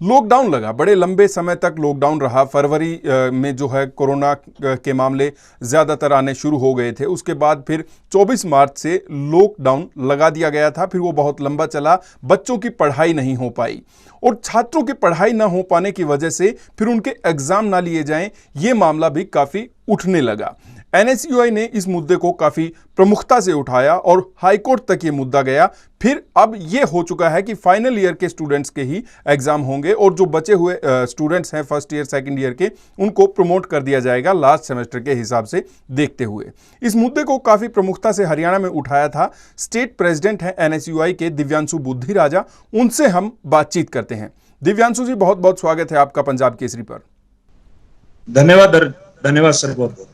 Lockdown लगा, बड़े लंबे समय तक लॉकडाउन रहा। फरवरी में जो है कोरोना के मामले ज़्यादातर आने शुरू हो गए थे। उसके बाद फिर 24 मार्च से लॉकडाउन लगा दिया गया था। फिर वो बहुत लंबा चला, बच्चों की पढ़ाई नहीं हो पाई और छात्रों की पढ़ाई ना हो पाने की वजह से फिर उनके एग्ज़ाम ना लिए जाएं, ये मामला भी काफ़ी उठने लगा। एनएसयूआई ने इस मुद्दे को काफ़ी प्रमुखता से उठाया और हाईकोर्ट तक ये मुद्दा गया। फिर अब ये हो चुका है कि फाइनल ईयर के स्टूडेंट्स के ही एग्जाम होंगे और जो बचे हुए स्टूडेंट्स हैं फर्स्ट ईयर सेकंड ईयर के, उनको प्रमोट कर दिया जाएगा लास्ट सेमेस्टर के हिसाब से देखते हुए। इस मुद्दे को काफ़ी प्रमुखता से हरियाणा में उठाया था स्टेट प्रेसिडेंट हैं एनएसयूआई के दिव्यांशु बुद्धिराजा। उनसे हम बातचीत करते हैं। दिव्यांशु जी, बहुत बहुत स्वागत है आपका पंजाब केसरी पर। धन्यवाद धन्यवाद सर, बहुत बहुत।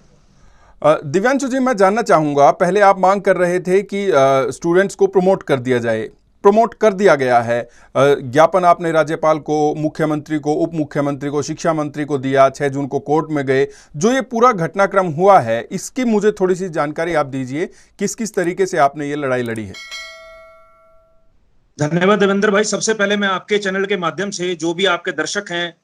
दिव्यांशु जी, मैं जानना चाहूंगा, पहले आप मांग कर रहे थे कि स्टूडेंट्स को प्रमोट कर दिया जाए, प्रमोट कर दिया गया है। ज्ञापन आपने राज्यपाल को, मुख्यमंत्री को, उप मुख्यमंत्री को, शिक्षा मंत्री को दिया। 6 जून को कोर्ट में गए। जो ये पूरा घटनाक्रम हुआ है, इसकी मुझे थोड़ी सी जानकारी आप दीजिए, किस किस तरीके से आपने ये लड़ाई लड़ी है। धन्यवाद देवेंद्र भाई। सबसे पहले मैं आपके चैनल के माध्यम से जो भी आपके दर्शक हैं,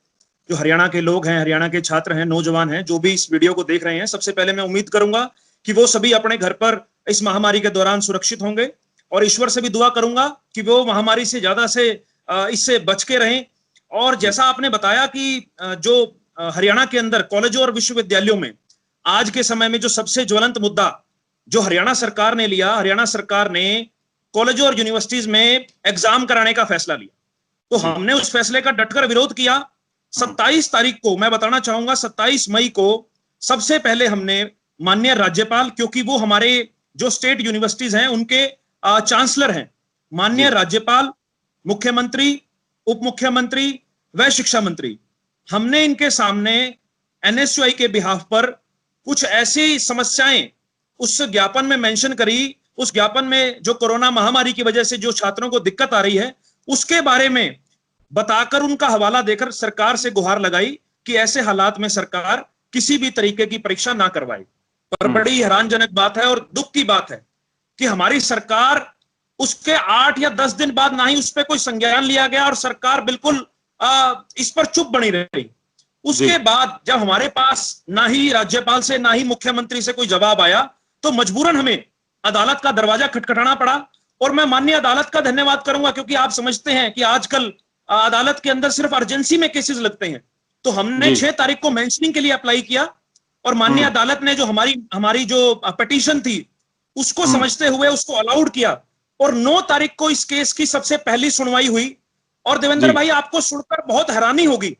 जो हरियाणा के लोग हैं, हरियाणा के छात्र हैं, नौजवान हैं, जो भी इस वीडियो को देख रहे हैं, सबसे पहले मैं उम्मीद करूंगा कि वो सभी अपने घर पर इस महामारी के दौरान सुरक्षित होंगे और ईश्वर से भी दुआ करूंगा कि वो महामारी से ज्यादा से इससे बच के रहें। और जैसा आपने बताया कि जो हरियाणा के अंदर कॉलेजों और विश्वविद्यालयों में आज के समय में जो सबसे ज्वलंत मुद्दा जो हरियाणा सरकार ने लिया, हरियाणा सरकार ने कॉलेजों और यूनिवर्सिटीज में एग्जाम कराने का फैसला लिया, तो हमने उस फैसले का डटकर विरोध किया। 27 तारीख को मैं बताना चाहूंगा, 27 मई को सबसे पहले हमने माननीय राज्यपाल, क्योंकि वो हमारे जो स्टेट यूनिवर्सिटीज हैं उनके चांसलर हैं, माननीय राज्यपाल, मुख्यमंत्री, उप मुख्यमंत्री व शिक्षा मंत्री, हमने इनके सामने एनएसयूआई के बिहाफ पर कुछ ऐसी समस्याएं उस ज्ञापन में मेंशन करी। उस ज्ञापन में जो कोरोना महामारी की वजह से जो छात्रों को दिक्कत आ रही है, उसके बारे में बताकर, उनका हवाला देकर सरकार से गुहार लगाई कि ऐसे हालात में सरकार किसी भी तरीके की परीक्षा ना करवाए। पर बड़ी हैरानजनक बात है और दुख की बात है कि हमारी सरकार उसके 8 या 10 दिन बाद ना ही उस पर कोई संज्ञान लिया गया और सरकार बिल्कुल इस पर चुप बनी रही। उसके बाद जब हमारे पास ना ही राज्यपाल से ना ही मुख्यमंत्री से कोई जवाब आया, तो मजबूरन हमें अदालत का दरवाजा खटखटाना पड़ा। और मैं माननीय अदालत का धन्यवाद करूंगा, क्योंकि आप समझते हैं कि आजकल अदालत के अंदर सिर्फ अर्जेंसी में केसेस लगते हैं। तो हमने 6 तारीख को मेंशनिंग के लिए अप्लाई किया और माननीय अदालत ने जो हमारी जो पिटीशन थी उसको समझते हुए उसको अलाउड किया और 9 तारीख को इस केस की सबसे पहली सुनवाई हुई। और देवेंद्र भाई, आपको सुनकर बहुत हैरानी होगी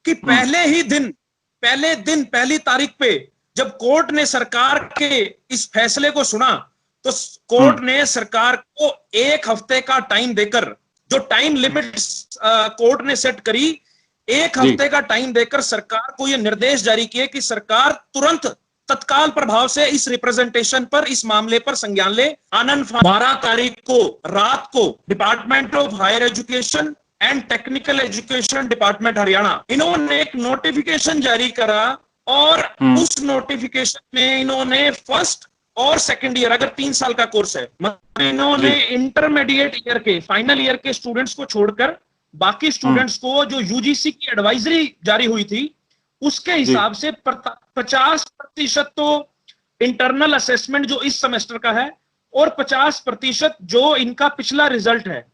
कि पहली तारीख पे जब कोर्ट ने सरकार के इस फैसले को सुना, तो कोर्ट ने सरकार को 1 हफ्ते का टाइम देकर, जो टाइम लिमिट कोर्ट ने सेट करी, 1 हफ्ते का टाइम देकर सरकार को यह निर्देश जारी किए कि सरकार तुरंत तत्काल प्रभाव से इस रिप्रेजेंटेशन पर, इस मामले पर संज्ञान ले। आनंद 12 तारीख को रात को department of higher education and technical education department Haryana, इन्होंने एक नोटिफिकेशन जारी करा और उस नोटिफिकेशन में इन्होंने फर्स्ट और सेकंड ईयर, अगर 3 साल का कोर्स है, मतलब इन्होंने इंटरमीडिएट ईयर के, फाइनल ईयर के स्टूडेंट्स को छोड़कर बाकी स्टूडेंट्स को जो यूजीसी की एडवाइजरी जारी हुई थी उसके हिसाब से 50% तो इंटरनल असेसमेंट जो इस सेमेस्टर का है और 50% जो इनका पिछला रिजल्ट है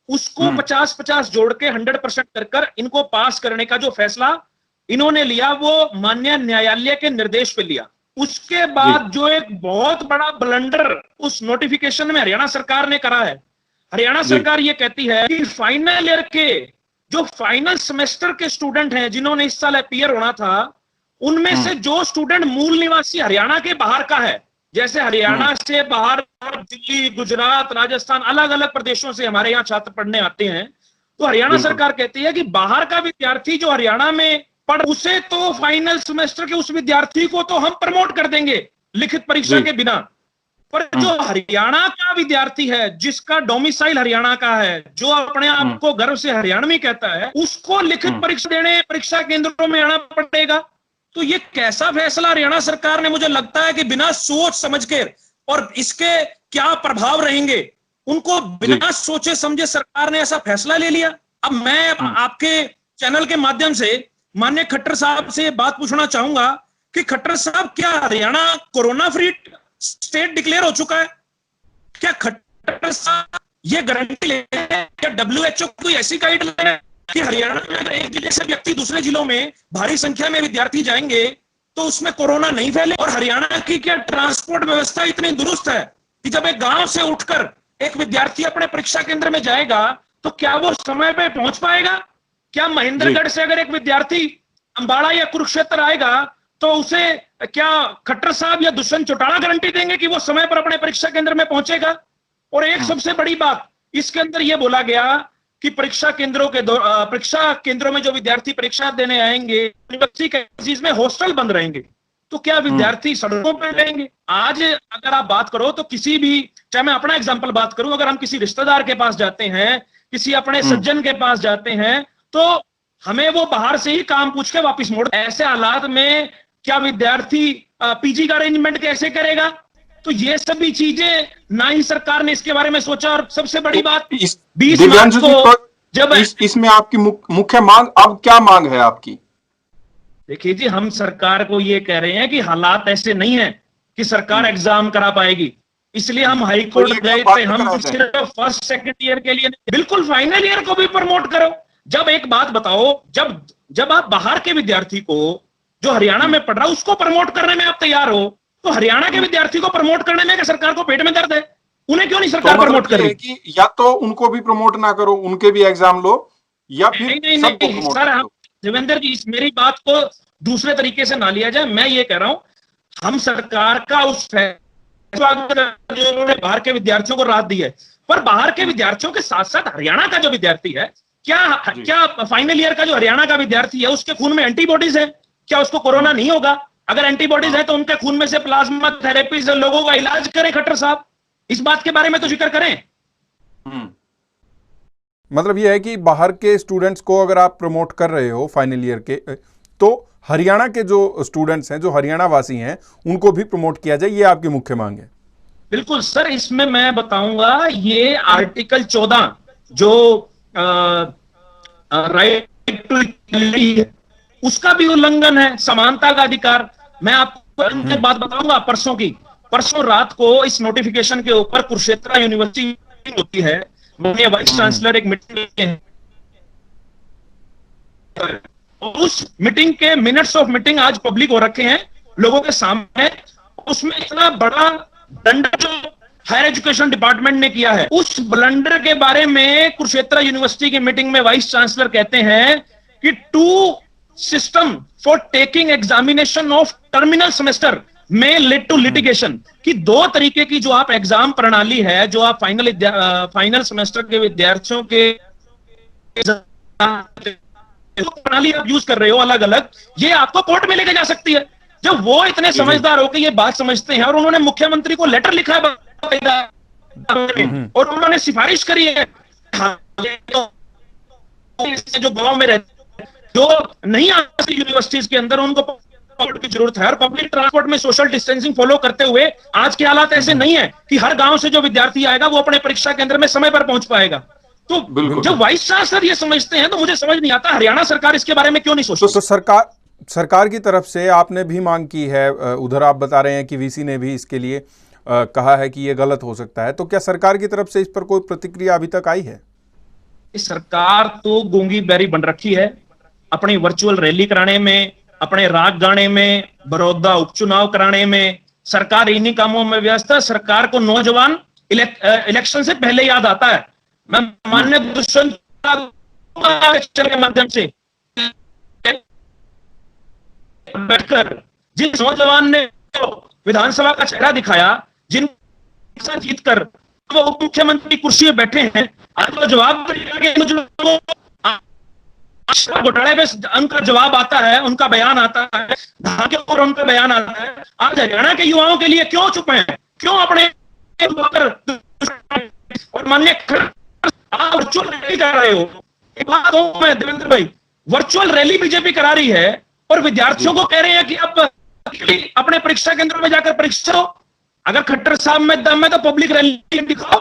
उसको 50-50 जोड़ के 100% कर इनको पास करने का जो फैसला इन्होंने लिया, वो माननीय न्यायालय के निर्देश पे लिया। उसके बाद जो एक बहुत बड़ा ब्लंडर उस नोटिफिकेशन में हरियाणा सरकार ने करा है, हरियाणा सरकार ये कहती है कि फाइनल ईयर के जो फाइनल सेमेस्टर के स्टूडेंट हैं जिन्होंने इस साल अपीयर होना था, उनमें से जो स्टूडेंट मूल निवासी हरियाणा के बाहर का है, जैसे हरियाणा से बाहर दिल्ली, गुजरात, राजस्थान, अलग अलग प्रदेशों से हमारे यहाँ छात्र पढ़ने आते हैं, तो हरियाणा सरकार कहती है कि बाहर का विद्यार्थी जो हरियाणा में पढ़, उसे तो फाइनल सेमेस्टर के उस विद्यार्थी को तो हम प्रमोट कर देंगे लिखित परीक्षा के बिना, पर जो हरियाणा का विद्यार्थी है, जिसका डोमिसाइल हरियाणा का है, जो अपने आप को गर्व से हरियाणवी कहता है, उसको लिखित परीक्षा देने परीक्षा केंद्रों में आना पड़ेगा। तो ये कैसा फैसला हरियाणा सरकार ने, मुझे लगता है कि बिना सोच समझ के, और इसके क्या प्रभाव रहेंगे उनको बिना सोचे समझे सरकार ने ऐसा फैसला ले लिया। अब मैं आपके चैनल के माध्यम से माननीय खट्टर साहब से बात पूछना चाहूंगा कि खट्टर साहब, क्या Haryana corona free state declare हो चुका है? क्या खट्टर साहब ये गारंटी ले, क्या WHO कोई ऐसी गाइडलाइन है कि हरियाणा में अगर एक जिले से व्यक्ति दूसरे जिलों में भारी संख्या में विद्यार्थी जाएंगे तो उसमें कोरोना नहीं फैले? और हरियाणा की क्या ट्रांसपोर्ट व्यवस्था इतनी दुरुस्त है कि जब एक गांव से उठकर एक विद्यार्थी अपने परीक्षा केंद्र में जाएगा तो क्या वो समय पे पहुंच पाएगा? क्या महेंद्रगढ़ से अगर एक विद्यार्थी अंबाला या कुरुक्षेत्र आएगा तो उसे क्या खट्टर साहब या दुष्यंत चौटाला गारंटी देंगे कि वो समय पर अपने परीक्षा केंद्र में पहुंचेगा? और एक सबसे बड़ी बात, इसके अंदर यह बोला गया कि परीक्षा केंद्रों में जो विद्यार्थी परीक्षा देने आएंगे यूनिवर्सिटी के में हॉस्टल बंद रहेंगे, तो क्या विद्यार्थी सड़कों पर रहेंगे? आज अगर आप बात करो तो किसी भी, चाहे मैं अपना एग्जांपल बात करूं, अगर हम किसी रिश्तेदार के पास जाते हैं, किसी अपने सज्जन के पास जाते हैं, तो हमें वो बाहर से ही काम पूछ के वापस मोड़। ऐसे हालात में क्या विद्यार्थी पीजी का अरेंजमेंट कैसे करेगा? तो ये सभी चीजें ना ही सरकार ने इसके बारे में सोचा। और सबसे बड़ी बात, 20 मार्च को जब इसमें आपकी मुख्य मांग, अब क्या मांग है आपकी? देखिए जी, हम सरकार को ये कह रहे हैं कि हालात ऐसे नहीं है कि सरकार एग्जाम करा पाएगी, इसलिए हम हाई कोर्ट गए थे। हम सिर्फ फर्स्ट सेकंड ईयर के लिए, बिल्कुल फाइनल ईयर को भी प्रमोट करो। जब एक बात बताओ, जब आप बाहर के विद्यार्थी को जो हरियाणा में पढ़ रहा है उसको प्रमोट करने में आप तैयार हो, तो हरियाणा के विद्यार्थी को प्रमोट करने में सरकार को पेट में दर्द है? उन्हें क्यों नहीं सरकार प्रमोट करेगी? या तो उनको भी प्रमोट ना करो, उनके भी एग्जाम लो, या फिर नहीं सर, देवेंद्र जी, मेरी बात को दूसरे तरीके से ना लिया जाए। मैं ये कह रहा हूं, हम सरकार का उस उन्होंने बाहर के विद्यार्थियों को राहत दी है, पर बाहर के विद्यार्थियों के साथ साथ हरियाणा का जो विद्यार्थी है, क्या फाइनल ईयर का जो हरियाणा का विद्यार्थी है उसके खून में एंटीबॉडीज है? क्या उसको कोरोना नहीं होगा? अगर एंटीबॉडीज है तो उनके खून में से प्लाज्मा थेरेपी से लोगों का इलाज करें। खट्टर साहब, इस बात के बारे में तो जिक्र करें। मतलब यह है कि बाहर के स्टूडेंट्स को अगर आप प्रमोट कर रहे हो फाइनल ईयर के, तो हरियाणा के जो स्टूडेंट्स हैं, जो हरियाणा वासी हैं, उनको भी प्रमोट किया जाए, ये आपकी मुख्य मांग है? बिल्कुल सर, इसमें मैं बताऊंगा, ये आर्टिकल 14 जो राइट टू इक्वालिटी है उसका भी उल्लंघन है, समानता का अधिकार। मैं आपको एक बात बताऊंगा, परसों रात को इस नोटिफिकेशन के ऊपर कुरुक्षेत्र यूनिवर्सिटी होती है, माननीय वाइस चांसलर एक मीटिंग है, उस मीटिंग के मिनट्स ऑफ मीटिंग आज पब्लिक हो रखे हैं लोगों के सामने। उसमें इतना बड़ा ब्लंडर जो हायर एजुकेशन डिपार्टमेंट ने किया है, उस ब्लंडर के बारे में कुरुक्षेत्र यूनिवर्सिटी की मीटिंग में वाइस चांसलर कहते हैं कि 2 system for taking examination of terminal semester में लीड टू लिटिगेशन, कि 2 तरीके की जो आप एग्जाम प्रणाली है, जो आप फाइनल सेमेस्टर के विद्यार्थियों के प्रणाली आप यूज कर रहे हो अलग अलग, ये आपको कोर्ट में लेके जा सकती है। जब वो इतने समझदार होकर ये बात समझते हैं और उन्होंने मुख्यमंत्री को लेटर लिखा है और उन्होंने सिफारिश करी है, जो गांव में रहते जो नहीं आ सकती यूनिवर्सिटीज के अंदर, उनको ट्रांसपोर्ट की जरूरत है। और पब्लिक ट्रांसपोर्ट में सोशल डिस्टेंसिंग फॉलो करते हुए आज के हालात ऐसे नहीं है कि हर गांव से जो विद्यार्थी आएगा वो अपने परीक्षा केंद्र में समय पर पहुंच पाएगा। तो जब वाइस चांसलर ये समझते हैं तो मुझे समझ नहीं आता हरियाणा सरकार इसके बारे में क्यों नहीं सोचती। तो सरकार की तरफ से आपने भी मांग की है, उधर आप बता रहे हैं कि वीसी ने भी इसके लिए कहा है कि ये गलत हो सकता है, तो क्या सरकार की तरफ से इस पर कोई प्रतिक्रिया अभी तक आई है? सरकार तो गूंगी बैरी बन रखी है, अपनी वर्चुअल रैली कराने में, अपने राग गाने में, बड़ौदा उपचुनाव कराने में, सरकार इन्हीं कामों में व्यस्त है। सरकार को नौजवान इलेक्शन से पहले याद आता है। मैं माननीय दुष्यंत के माध्यम से बैठकर जिन नौजवान ने विधानसभा का चेहरा दिखाया, जिन जीतकर वो उप मुख्यमंत्री कुर्सी में बैठे हैं, आज वो जवाब घोटाले पे उनका जवाब आता है, उनका बयान आता है, धान के ऊपर उनका बयान आता है। आज हरियाणा के युवाओं के लिए क्यों चुप हैं? क्यों अपने और माननीय आप वर्चुअल रैली कर रहे हो? एक बात कहूं मैं देवेंद्र भाई, वर्चुअल रैली बीजेपी करा रही है और विद्यार्थियों को कह रहे हैं कि अब अपने परीक्षा केंद्रों में जाकर परीक्षा दो। अगर खट्टर साहब में दम है तो पब्लिक रैली दिखाओ।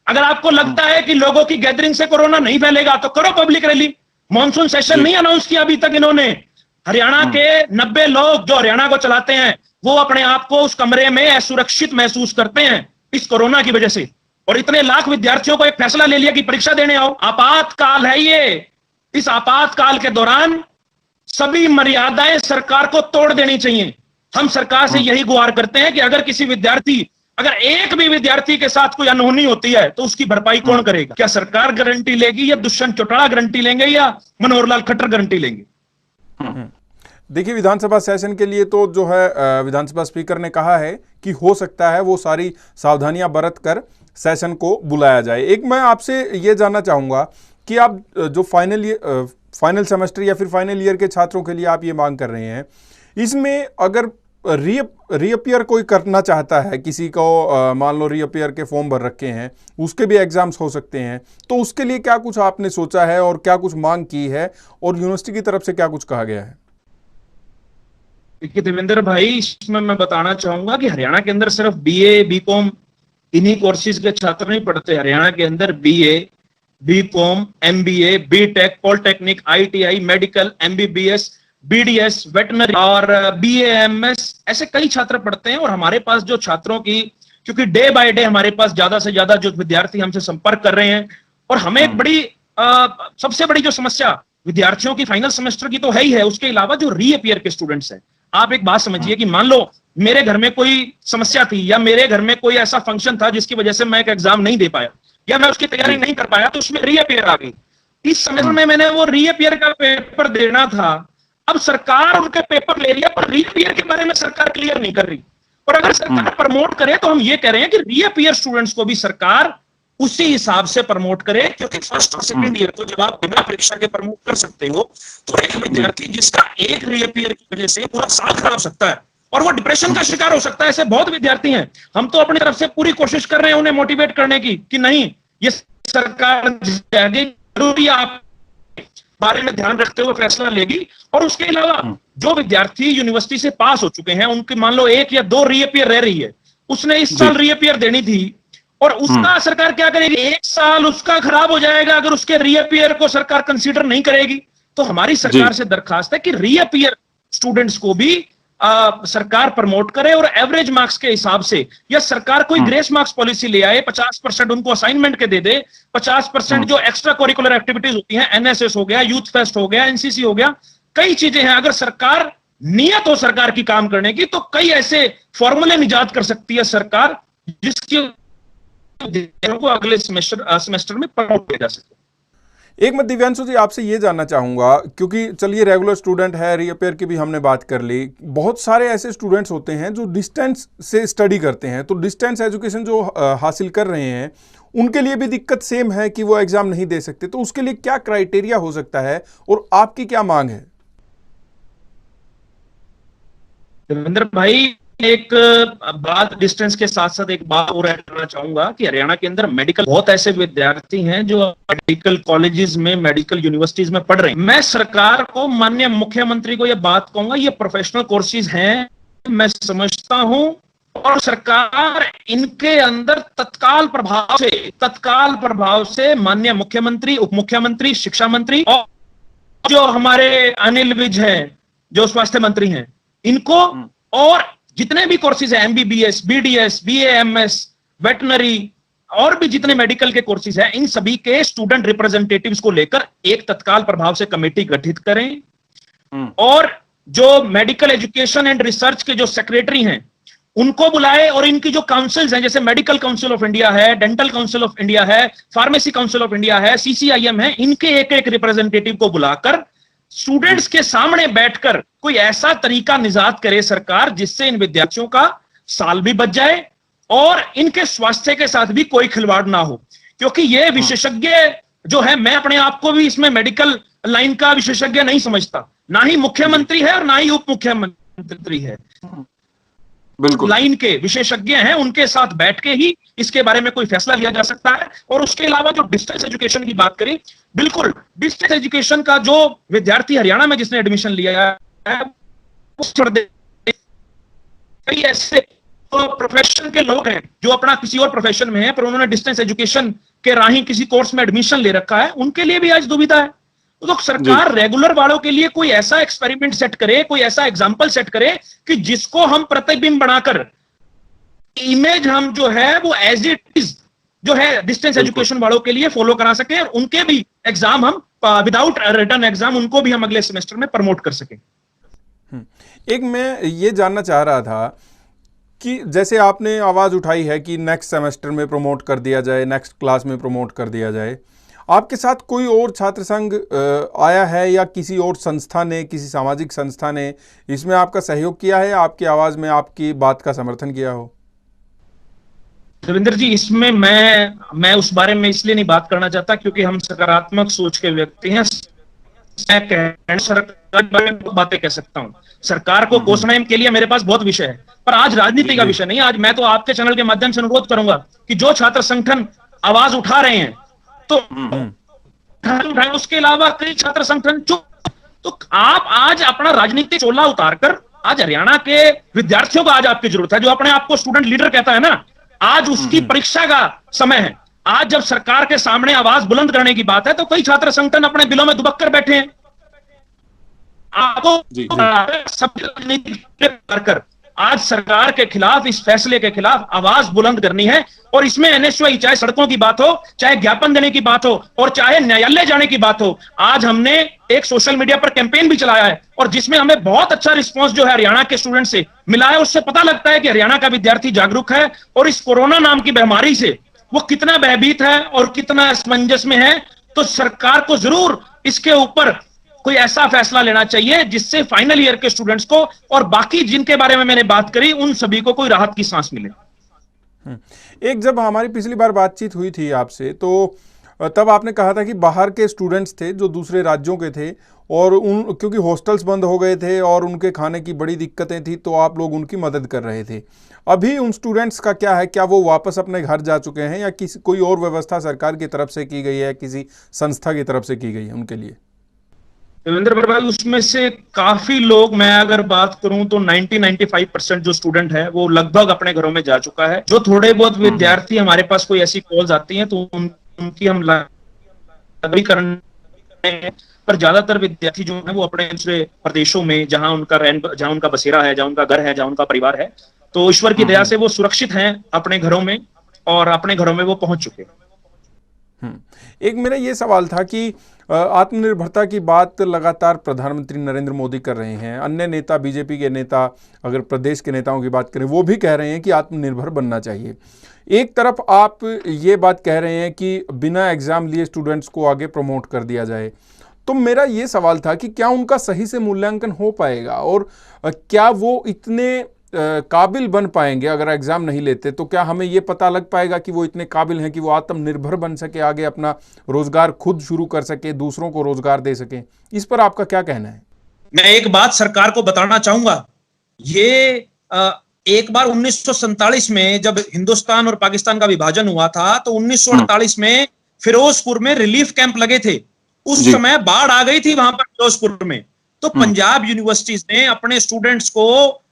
अगर आपको लगता है कि लोगों की गैदरिंग से कोरोना नहीं फैलेगा तो करो पब्लिक रैली। मॉनसून सेशन नहीं अनाउंस किया अभी तक इन्होंने। हरियाणा के 90 लोग जो हरियाणा को चलाते हैं वो अपने आप को उस कमरे में असुरक्षित महसूस करते हैं इस कोरोना की वजह से। और इतने लाख विद्यार्थियों को एक फैसला ले लिया कि परीक्षा देने आओ। आपातकाल है ये। इस आपातकाल के दौरान सभी मर्यादाएं सरकार को तोड़ देनी चाहिए। हम सरकार से यही गुहार करते हैं कि अगर किसी विद्यार्थी, अगर एक भी विद्यार्थी के साथ कोई अनहोनी होती है तो उसकी भरपाई कौन करेगा? क्या सरकार गारंटी लेगी या दुष्यंत चौटाला गारंटी लेंगे या मनोहर लाल खट्टर गारंटी लेंगे? देखिए, विधानसभा सेशन के लिए तो जो है विधानसभा स्पीकर ने कहा है कि हो सकता है वो सारी सावधानियां बरत कर सेशन को बुलाया जाए। एक मैं आपसे ये जानना चाहूँगा कि आप जो फाइनल सेमेस्टर या फिर फाइनल ईयर के छात्रों के लिए आप ये मांग कर रहे हैं, इसमें अगर रीअपियर कोई करना चाहता है, किसी को मान लो रीअपियर के फॉर्म भर रखे हैं, उसके भी एग्जाम्स हो सकते हैं, तो उसके लिए क्या कुछ आपने सोचा है और क्या कुछ मांग की है और यूनिवर्सिटी की तरफ से क्या कुछ कहा गया है? देखिए देवेंद्र भाई, इसमें मैं बताना चाहूंगा कि हरियाणा के अंदर सिर्फ बीए बीकॉम इन्हीं कोर्सेज के छात्र नहीं पढ़ते। हरियाणा के अंदर BA BCom MBA BTech polytechnic ITI medical MBBS BDS veterinary और बीएएमएस ऐसे कई छात्र पढ़ते हैं। और हमारे पास जो छात्रों की, क्योंकि डे बाय डे हमारे पास ज्यादा से ज्यादा जो विद्यार्थी हमसे संपर्क कर रहे हैं, और हमें एक बड़ी सबसे बड़ी जो समस्या विद्यार्थियों की फाइनल सेमेस्टर की तो है ही है, उसके अलावा जो रीअपियर के स्टूडेंट्स हैं। आप एक बात समझिए कि मान लो मेरे घर में कोई समस्या थी या मेरे घर में कोई ऐसा फंक्शन था जिसकी वजह से मैं एक एग्जाम नहीं दे पाया या मैं उसकी तैयारी नहीं कर पाया, तो उसमें रीअपियर आ गई। इस सेमेस्टर में मैंने वो रीअपियर का पेपर देना था, अब सरकार उनके पेपर ले लिया, पर रीअपियर के बारे में सरकार क्लियर नहीं कर रही। और अगर सरकार प्रमोट करे तो हम ये कह रहे हैं कि रीअपियर स्टूडेंट्स को भी सरकार उसी हिसाब से प्रमोट करे, क्योंकि फर्स्ट और सेकंड ईयर को जब आप बिना परीक्षा के प्रमोट कर सकते हो तो एक विद्यार्थी जिसका एक रीअपियर की वजह से पूरा साल खराब हो सकता है और वो डिप्रेशन का शिकार हो सकता है। ऐसे बहुत विद्यार्थी हैं। हम तो अपनी तरफ से पूरी कोशिश कर रहे हैं उन्हें मोटिवेट करने की कि नहीं, ये सरकार जरूरी आप बारे में ध्यान रखते हुए फैसला लेगी। और उसके अलावा जो विद्यार्थी यूनिवर्सिटी से पास हो चुके हैं, उनकी मान लो 1 या 2 रीअपियर रह रही है, उसने इस साल रीअपियर देनी थी और उसका सरकार क्या करेगी? 1 साल उसका खराब हो जाएगा अगर उसके रीअपियर को सरकार कंसीडर नहीं करेगी। तो हमारी सरकार से दरखास्त है कि रीअपियर स्टूडेंट्स को भी सरकार प्रमोट करे और एवरेज मार्क्स के हिसाब से, या सरकार कोई ग्रेस मार्क्स पॉलिसी ले आए, 50% उनको असाइनमेंट के दे दे, 50% जो एक्स्ट्रा करिकुलर एक्टिविटीज होती हैं, एनएसएस हो गया, यूथ फेस्ट हो गया, एनसीसी हो गया, कई चीजें हैं। अगर सरकार नियत हो सरकार की काम करने की तो कई ऐसे फॉर्मूले निजात कर सकती है सरकार जिसकी को अगले सेमेस्टर में प्रमोट किया जा सके। एक मैं दिव्यांशु जी आपसे ये जानना चाहूँगा, क्योंकि चलिए रेगुलर स्टूडेंट है, रीअपियर की भी हमने बात कर ली, बहुत सारे ऐसे स्टूडेंट्स होते हैं जो डिस्टेंस से स्टडी करते हैं, तो डिस्टेंस एजुकेशन जो हासिल कर रहे हैं उनके लिए भी दिक्कत सेम है कि वो एग्जाम नहीं दे सकते, तो उसके लिए क्या क्राइटेरिया हो सकता है और आपकी क्या मांग है? देवेंद्र भाई, एक बात डिस्टेंस के साथ साथ एक बात और ऐड करना चाहूंगा कि हरियाणा के अंदर मेडिकल बहुत ऐसे विद्यार्थी हैं जो मेडिकल कॉलेजेस में, मेडिकल यूनिवर्सिटीज में पढ़ रहे हैं। मैं सरकार को, माननीय मुख्यमंत्री को यह बात कहूंगा, ये प्रोफेशनल कोर्सेज हैं, मैं समझता हूं, और सरकार इनके अंदर तत्काल प्रभाव से माननीय मुख्यमंत्री, उप मुख्यमंत्री, शिक्षा मंत्री और जो हमारे अनिल विज हैं जो स्वास्थ्य मंत्री हैं, इनको और जितने भी कोर्सेज हैं, एमबीबीएस, बीडीएस, बीएएमएस, वेटनरी और भी जितने मेडिकल के कोर्सेज हैं, इन सभी के स्टूडेंट रिप्रेजेंटेटिव्स को लेकर एक तत्काल प्रभाव से कमेटी गठित करें और जो मेडिकल एजुकेशन एंड रिसर्च के जो सेक्रेटरी हैं उनको बुलाए और इनकी जो काउंसिल्स हैं, जैसे मेडिकल काउंसिल ऑफ इंडिया है, डेंटल काउंसिल ऑफ इंडिया है, फार्मेसी काउंसिल ऑफ इंडिया है, सीसीआईएम है, इनके एक एक रिप्रेजेंटेटिव को बुलाकर स्टूडेंट्स के सामने बैठकर कोई ऐसा तरीका निजात करे सरकार जिससे इन विद्यार्थियों का साल भी बच जाए और इनके स्वास्थ्य के साथ भी कोई खिलवाड़ ना हो। क्योंकि ये विशेषज्ञ जो है, मैं अपने आप को भी इसमें मेडिकल लाइन का विशेषज्ञ नहीं समझता, ना ही मुख्यमंत्री है और ना ही उप मुख्यमंत्री है, बिल्कुल लाइन के विशेषज्ञ हैं, उनके साथ बैठ के ही इसके बारे में कोई फैसला लिया जा सकता है। और उसके अलावा जो डिस्टेंस एजुकेशन की बात करें, बिल्कुल डिस्टेंस एजुकेशन का जो विद्यार्थी हरियाणा में जिसने एडमिशन लिया है, कई ऐसे प्रोफेशन के लोग हैं जो अपना किसी और प्रोफेशन में है पर उन्होंने डिस्टेंस एजुकेशन के राही किसी कोर्स में एडमिशन ले रखा है, उनके लिए भी आज दुविधा है। तो सरकार रेगुलर वालों के लिए कोई ऐसा एक्सपेरिमेंट सेट करे, कोई ऐसा एग्जाम्पल सेट करे कि जिसको हम प्रतिबिंब बनाकर इमेज हम जो है वो एज इट इज जो है डिस्टेंस एजुकेशन वालों के लिए फॉलो करा सके, और उनके भी एग्जाम हम विदाउट रिटर्न एग्जाम उनको भी हम अगले सेमेस्टर में प्रमोट कर सकें। एक मैं ये जानना चाह रहा था कि जैसे आपने आवाज़ उठाई है कि नेक्स्ट सेमेस्टर में प्रमोट कर दिया जाए, नेक्स्ट क्लास में प्रमोट कर दिया जाए, आपके साथ कोई और छात्र संघ आया है या किसी और संस्था ने, किसी सामाजिक संस्था ने इसमें आपका सहयोग किया है, आपकी आवाज़ में आपकी बात का समर्थन किया हो? रविंद्र जी, इसमें मैं उस बारे में इसलिए नहीं बात करना चाहता क्योंकि हम सकारात्मक सोच के व्यक्ति हैं। सरकार के बारे में बातें कह सकता हूं, सरकार को कोसने के लिए मेरे पास बहुत विषय है, पर आज राजनीति का विषय नहीं। आज मैं तो आपके चैनल के माध्यम से अनुरोध करूंगा कि जो छात्र संगठन आवाज उठा रहे हैं तो उसके अलावा कई छात्र संगठन चुप, तो आप आज अपना राजनीतिक चोला उतारकर आज हरियाणा के विद्यार्थियों को आज आपकी जरूरत है, जो अपने आप को स्टूडेंट लीडर कहता है ना, आज उसकी परीक्षा का समय है। आज जब सरकार के सामने आवाज बुलंद करने की बात है तो कई छात्र संगठन अपने बिलों में दुबक कर बैठे हैं। आपको सब कर आज सरकार के खिलाफ, इस फैसले के खिलाफ आवाज बुलंद करनी है, और इसमें एनएसयूआई चाहे सड़कों की बात हो, चाहे ज्ञापन देने की बात हो, और चाहे न्यायालय जाने की बात हो। आज हमने एक सोशल मीडिया पर कैंपेन भी चलाया है और जिसमें हमें बहुत अच्छा रिस्पांस जो है हरियाणा के स्टूडेंट से मिला है। उससे पता लगता है कि हरियाणा का विद्यार्थी जागरूक है और इस कोरोना नाम की बीमारी से वो कितना भयभीत है और कितना असमंजस में है। तो सरकार को जरूर इसके ऊपर कोई ऐसा फैसला लेना चाहिए जिससे फाइनल ईयर के स्टूडेंट्स को और बाकी जिनके बारे में मैंने बात करी उन सभी को कोई राहत की सांस मिले। एक जब हमारी पिछली बार बातचीत हुई थी आपसे तो तब आपने कहा था कि बाहर के स्टूडेंट्स थे जो दूसरे राज्यों के थे और क्योंकि हॉस्टल्स बंद हो गए थे और उनके खाने की बड़ी दिक्कतें थी तो आप लोग उनकी मदद कर रहे थे। अभी उन स्टूडेंट्स का क्या है, क्या वो वापस अपने घर जा चुके हैं या किसी कोई और व्यवस्था सरकार की तरफ से की गई है, किसी संस्था की तरफ से की गई है उनके लिए? रविंद्र भाई, उसमें से काफी लोग, मैं अगर बात करूं तो 90-95% जो स्टूडेंट है वो लगभग अपने घरों में जा चुका है। जो थोड़े बहुत विद्यार्थी हमारे पास कोई ऐसी कॉल्स आती हैं तो उनकी हम लगभग, पर ज्यादातर विद्यार्थी जो है वो अपने दूसरे प्रदेशों में जहां उनका बसेरा है, जहां उनका घर है, जहां उनका परिवार है, तो ईश्वर की दया से वो सुरक्षित हैं अपने घरों में और अपने घरों में वो पहुंच चुके हैं। एक मेरा ये सवाल था कि आत्मनिर्भरता की बात लगातार प्रधानमंत्री नरेंद्र मोदी कर रहे हैं, अन्य नेता, बीजेपी के नेता, अगर प्रदेश के नेताओं की बात करें वो भी कह रहे हैं कि आत्मनिर्भर बनना चाहिए। एक तरफ आप ये बात कह रहे हैं कि बिना एग्जाम लिए स्टूडेंट्स को आगे प्रमोट कर दिया जाए, तो मेरा ये सवाल था कि क्या उनका सही से मूल्यांकन हो पाएगा और क्या वो इतने काबिल बन पाएंगे अगर एग्जाम नहीं लेते? तो क्या हमें ये पता लग पाएगा कि वो इतने काबिल हैं कि वो आत्मनिर्भर बन सके, आगे अपना रोजगार खुद शुरू कर सके, दूसरों को रोजगार दे सके? इस पर आपका क्या कहना है? मैं एक बात सरकार को बताना चाहूंगा, ये एक बार 1947 में जब हिंदुस्तान और पाकिस्तान का विभाजन हुआ था तो 1948 में फिरोजपुर में रिलीफ कैंप लगे थे। उस समय बाढ़ आ गई थी वहां पर फिरोजपुर में, तो पंजाब यूनिवर्सिटीज ने अपने स्टूडेंट्स को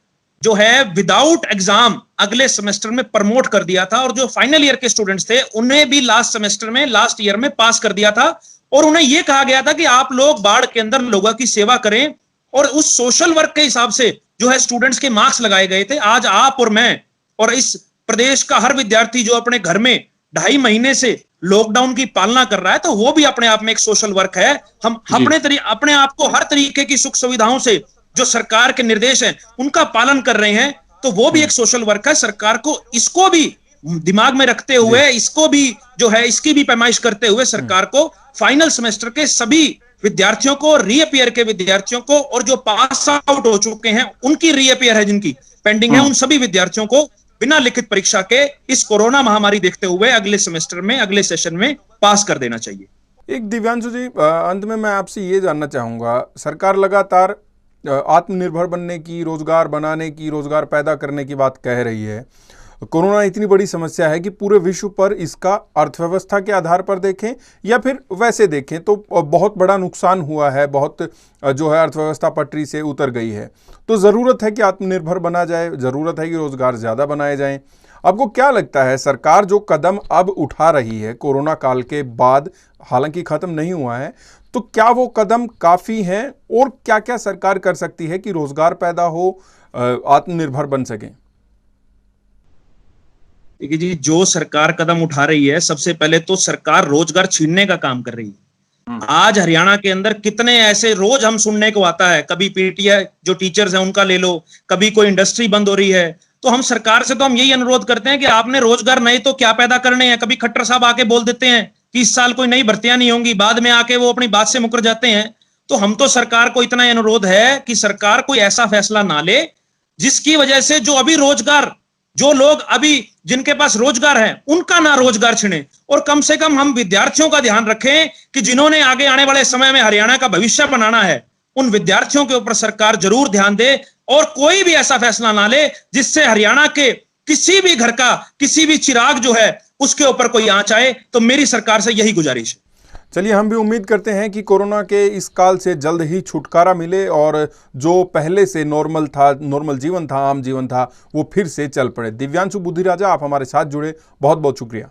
जो है विदाउट एग्जाम अगले सेमेस्टर में प्रमोट कर दिया था, और जो फाइनल ईयर के स्टूडेंट्स थे उन्हें भी लास्ट सेमेस्टर में, लास्ट ईयर में पास कर दिया था, और उन्हें यह कहा गया था कि आप लोग बाढ़ के अंदर लोगों की सेवा करें, और उस सोशल वर्क के हिसाब से जो है स्टूडेंट्स के मार्क्स लगाए गए थे। आज आप और मैं और इस प्रदेश का हर विद्यार्थी जो अपने घर में 2.5 महीने से लॉकडाउन की पालना कर रहा है, तो वो भी अपने आप में एक सोशल वर्क है। हम अपने आप को हर तरीके की सुख सुविधाओं से, जो सरकार के निर्देश हैं उनका पालन कर रहे हैं, तो वो भी एक सोशल वर्क है। सरकार को इसको भी दिमाग में रखते हुए, इसको भी जो है इसकी भी पैमाइश करते हुए सरकार को फाइनल सेमेस्टर के सभी विद्यार्थियों को, रीअपियर के विद्यार्थियों को, और जो पास आउट हो चुके हैं उनकी रीअपियर है, जिनकी पेंडिंग है, उन सभी विद्यार्थियों को बिना लिखित परीक्षा के इस कोरोना महामारी देखते हुए अगले सेमेस्टर में, अगले सेशन में पास कर देना चाहिए। एक दिव्यांशु जी, अंत में मैं आपसे ये जानना चाहूंगा, सरकार लगातार आत्मनिर्भर बनने की, रोजगार बनाने की, रोजगार पैदा करने की बात कह रही है। कोरोना इतनी बड़ी समस्या है कि पूरे विश्व पर इसका अर्थव्यवस्था के आधार पर देखें या फिर वैसे देखें तो बहुत बड़ा नुकसान हुआ है, बहुत जो है अर्थव्यवस्था पटरी से उतर गई है। तो ज़रूरत है कि आत्मनिर्भर बना जाए, ज़रूरत है कि रोजगार ज़्यादा बनाए जाएं। आपको क्या लगता है सरकार जो कदम अब उठा रही है कोरोना काल के बाद, हालांकि खत्म नहीं हुआ है, तो क्या वो कदम काफी हैं और क्या क्या सरकार कर सकती है कि रोजगार पैदा हो, आत्मनिर्भर बन सके? देखिए जी, जो सरकार कदम उठा रही है, सबसे पहले तो सरकार रोजगार छीनने का काम कर रही है। आज हरियाणा के अंदर कितने ऐसे रोज हम सुनने को आता है, कभी पीटीआई जो टीचर्स हैं उनका ले लो, कभी कोई इंडस्ट्री बंद हो रही है। तो हम सरकार से तो हम यही अनुरोध करते हैं कि आपने रोजगार नए तो क्या पैदा करने हैं। कभी खट्टर साहब आके बोल देते हैं कि इस साल कोई नई भर्तियां नहीं होंगी, बाद में आके वो अपनी बात से मुकर जाते हैं। तो हम तो सरकार को इतना अनुरोध है कि सरकार कोई ऐसा फैसला ना ले जिसकी वजह से जो अभी रोजगार, जो लोग अभी जिनके पास रोजगार है उनका ना रोजगार छिने। और कम से कम हम विद्यार्थियों का ध्यान रखें कि जिन्होंने आगे आने वाले समय में हरियाणा का भविष्य बनाना है, उन विद्यार्थियों के ऊपर सरकार जरूर ध्यान दे और कोई भी ऐसा फैसला ना ले जिससे हरियाणा के किसी भी घर का किसी भी चिराग जो है उसके ऊपर कोई आंच आए। तो मेरी सरकार से यही गुजारिश है। चलिए, हम भी उम्मीद करते हैं कि कोरोना के इस काल से जल्द ही छुटकारा मिले और जो पहले से नॉर्मल जीवन था, आम जीवन था, वो फिर से चल पड़े। दिव्यांशु बुद्धिराजा, आप हमारे साथ जुड़े, बहुत बहुत शुक्रिया।